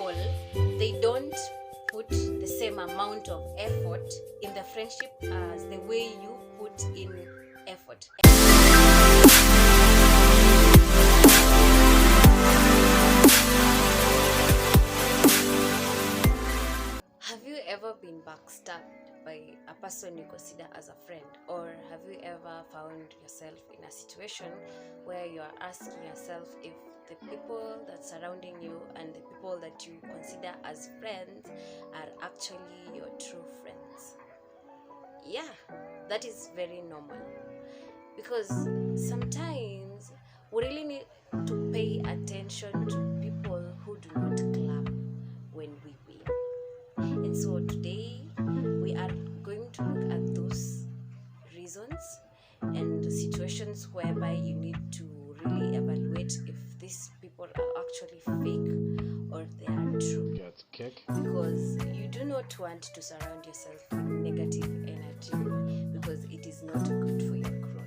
people, they don't put the same amount of effort in the friendship as the way you put in effort. Have you ever been backstabbed by a person you consider as a friend? Or have you ever found yourself in a situation where you are asking yourself if the people that surrounding you and the people that you consider as friends are actually your true friends? Yeah, that is very normal, because sometimes we really need to pay attention to people who do not clap when we win. And so today we are going to look at those reasons and situations whereby you need to really evaluate if these people are actually fake or they are true. Get kick. Because you do not want to surround yourself with negative energy, because it is not good for your growth.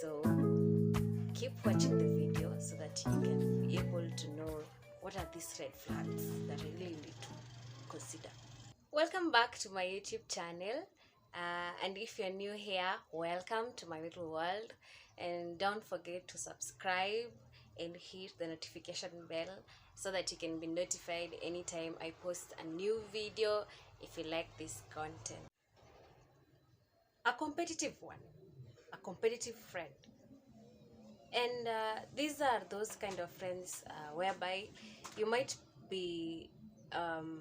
So keep watching the video so that you can be able to know what are these red flags that I really need to consider. Welcome back to my YouTube channel, and if you're new here, welcome to my little world, and don't forget to subscribe and hit the notification bell so that you can be notified anytime I post a new video if you like this content. A competitive one, a competitive friend. And these are those kind of friends whereby you might be,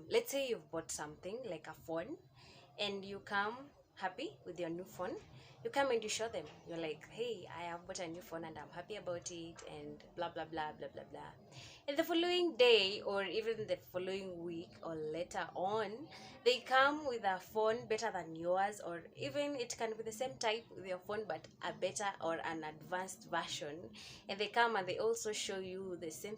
let's say you've bought something like a phone, and you come happy with your new phone. You come and you show them. You're like, hey, I have bought a new phone and I'm happy about it, and blah, blah, blah, blah, blah, blah. And the following day, or even the following week or later on, they come with a phone better than yours, or even it can be the same type with your phone but a better or an advanced version. And they come and they also show you the same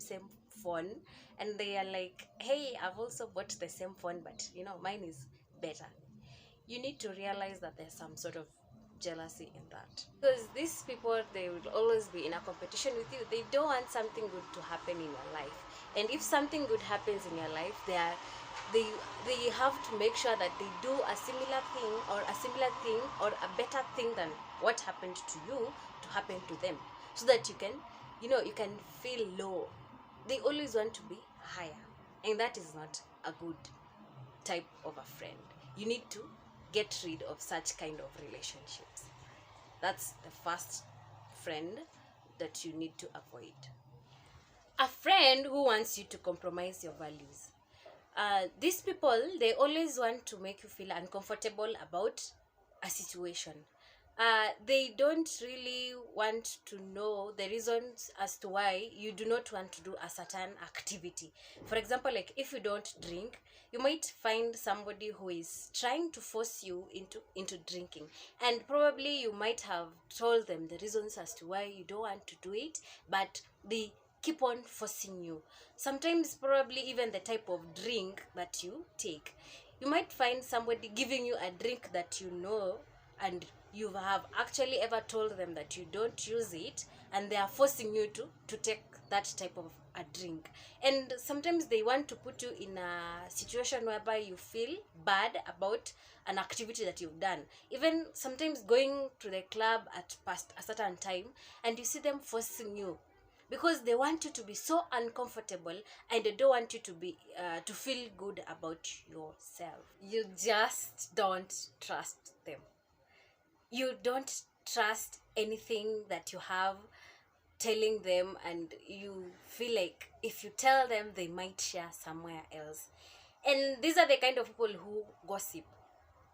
phone, and they are like, hey, I've also bought the same phone, but mine is better. You need to realize that there's some sort of jealousy in that, because these people, they will always be in a competition with you. They don't want something good to happen in your life, and if something good happens in your life, they have to make sure that they do a similar thing or a better thing than what happened to you to happen to them, so that you can feel low. They always want to be higher, and that is not a good type of a friend. You need to get rid of such kind of relationships. That's the first friend that you need to avoid. A friend who wants you to compromise your values. These people, they always want to make you feel uncomfortable about a situation. They don't really want to know the reasons as to why you do not want to do a certain activity. For example, like if you don't drink, you might find somebody who is trying to force you into drinking, and probably you might have told them the reasons as to why you don't want to do it, but they keep on forcing you. Sometimes probably even the type of drink that you take. You might find somebody giving you a drink that and you have actually ever told them that you don't use it, and they are forcing you to take that type of a drink. And sometimes they want to put you in a situation whereby you feel bad about an activity that you've done. Even sometimes going to the club at past a certain time, and you see them forcing you, because they want you to be so uncomfortable, and they don't want you to be to feel good about yourself. You just don't trust them. You don't trust anything that you have telling them, and you feel like if you tell them, they might share somewhere else. And these are the kind of people who gossip.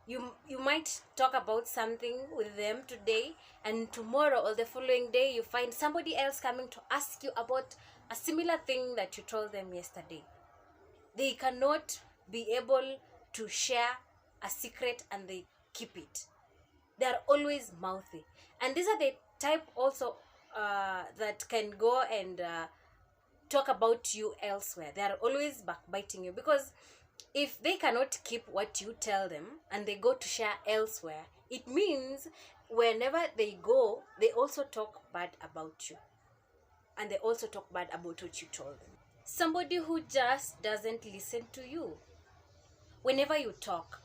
You might talk about something with them today, and tomorrow or the following day you find somebody else coming to ask you about a similar thing that you told them yesterday. They cannot be able to share a secret, and they keep it. They are always mouthy, and these are the type also that can go and talk about you elsewhere. They are always backbiting you, because if they cannot keep what you tell them and they go to share elsewhere, it means whenever they go, they also talk bad about you, and they also talk bad about what you told them. somebody who just doesn't listen to you. Whenever you talk,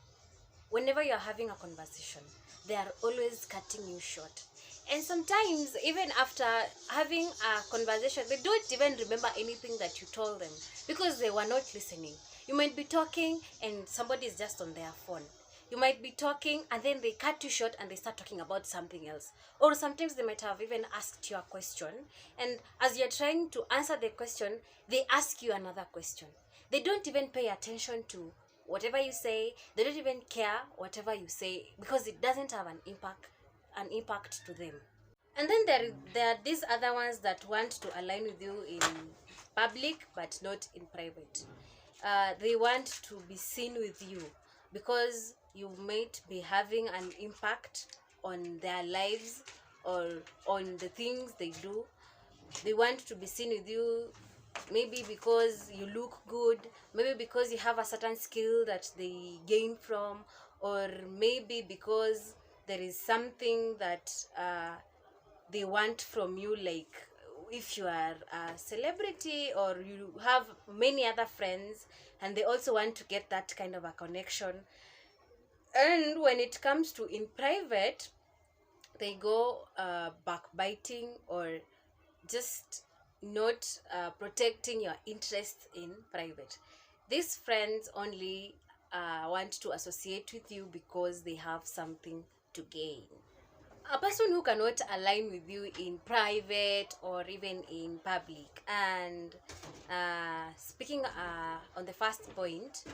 whenever you're having a conversation, they are always cutting you short. And sometimes, even after having a conversation, they don't even remember anything that you told them because they were not listening. You might be talking and somebody is just on their phone. You might be talking and then they cut you short and they start talking about something else. Or sometimes they might have even asked you a question, and as you're trying to answer the question, they ask you another question. They don't even pay attention to whatever you say. They don't even care whatever you say because it doesn't have an impact to them. And then there are these other ones that want to align with you in public but not in private. They want to be seen with you because you might be having an impact on their lives or on the things they do. They want to be seen with you, maybe because you look good, maybe because you have a certain skill that they gain from, or maybe because there is something that they want from you, like if you are a celebrity or you have many other friends and they also want to get that kind of a connection. And when it comes to in private, they go backbiting or just not protecting your interests in private. These friends only want to associate with you because they have something to gain. A person who cannot align with you in private or even in public. And speaking on the first point,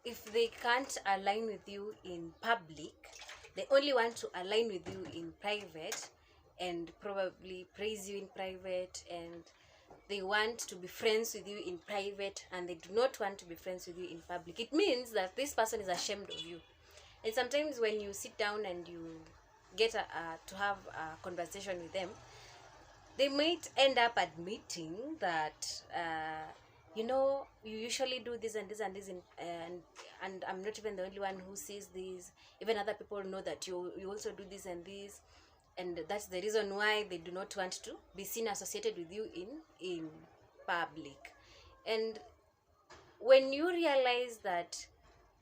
if they can't align with you in public, they only want to align with you in private and probably praise you in private, and they want to be friends with you in private and they do not want to be friends with you in public. It means that this person is ashamed of you. And sometimes when you sit down and you get to have a conversation with them, they might end up admitting that you usually do this and this and this, and I'm not even the only one who sees this. Even other people know that you also do this and this, and that's the reason why they do not want to be seen associated with you in public. And when you realize that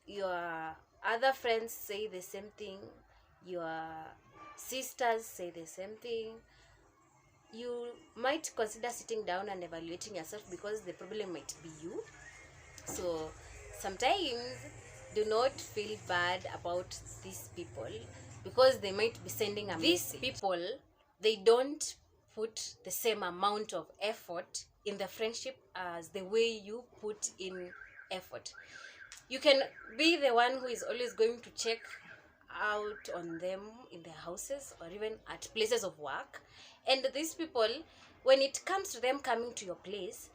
your other friends say the same thing, your sisters say the same thing, you might consider sitting down and evaluating yourself, because the problem might be you. So sometimes do not feel bad about these people, because they might be sending a message. These people, they don't put the same amount of effort in the friendship as the way you put in effort. You can be the one who is always going to check out on them in their houses or even at places of work, and these people, when it comes to them coming to your place,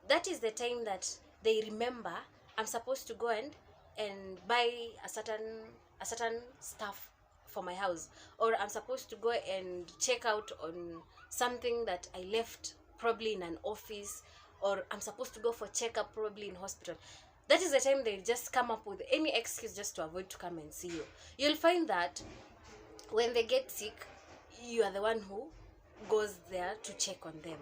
that is the time that they remember, I'm supposed to go and buy a certain stuff for my house, or I'm supposed to go and check out on something that I left probably in an office, or I'm supposed to go for checkup probably in hospital. That is the time they just come up with any excuse just to avoid to come and see you. You'll find that when they get sick, you are the one who goes there to check on them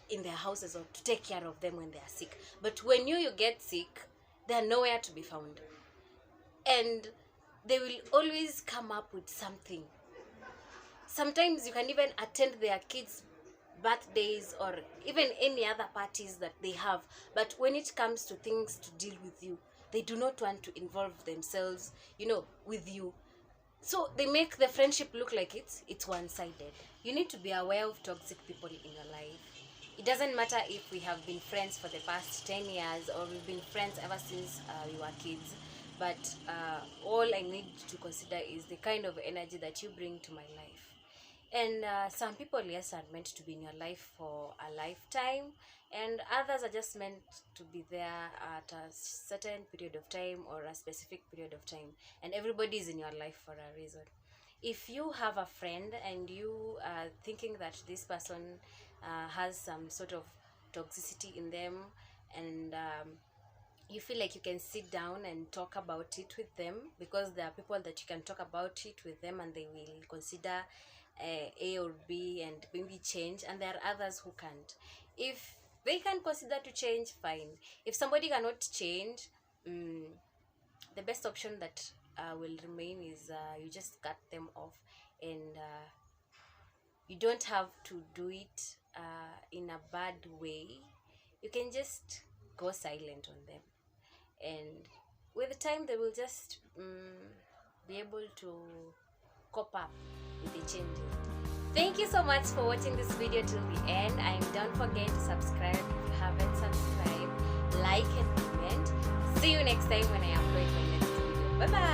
in their houses or to take care of them when they are sick. But when you get sick, they are nowhere to be found. And they will always come up with something. Sometimes you can even attend their kids' birthdays or even any other parties that they have, but when it comes to things to deal with you, they do not want to involve themselves with you. So they make the friendship look like it's one-sided. You need to be aware of toxic people in your life. It doesn't matter if we have been friends for the past 10 years or we've been friends ever since we were kids, but all I need to consider is the kind of energy that you bring to my life. And some people, yes, are meant to be in your life for a lifetime, and others are just meant to be there at a certain period of time or a specific period of time. And everybody is in your life for a reason. If you have a friend and you are thinking that this person has some sort of toxicity in them, and you feel like you can sit down and talk about it with them, because there are people that you can talk about it with them and they will consider A or B and maybe change, and there are others who can't. If they can consider to change, fine. If somebody cannot change, the best option that will remain is you just cut them off, and you don't have to do it in a bad way. You can just go silent on them, and with the time they will just be able to cope up with the changes. Thank you so much for watching this video till the end, and don't forget to subscribe if you haven't subscribed, like and comment. See you next time when I upload my next video. Bye bye.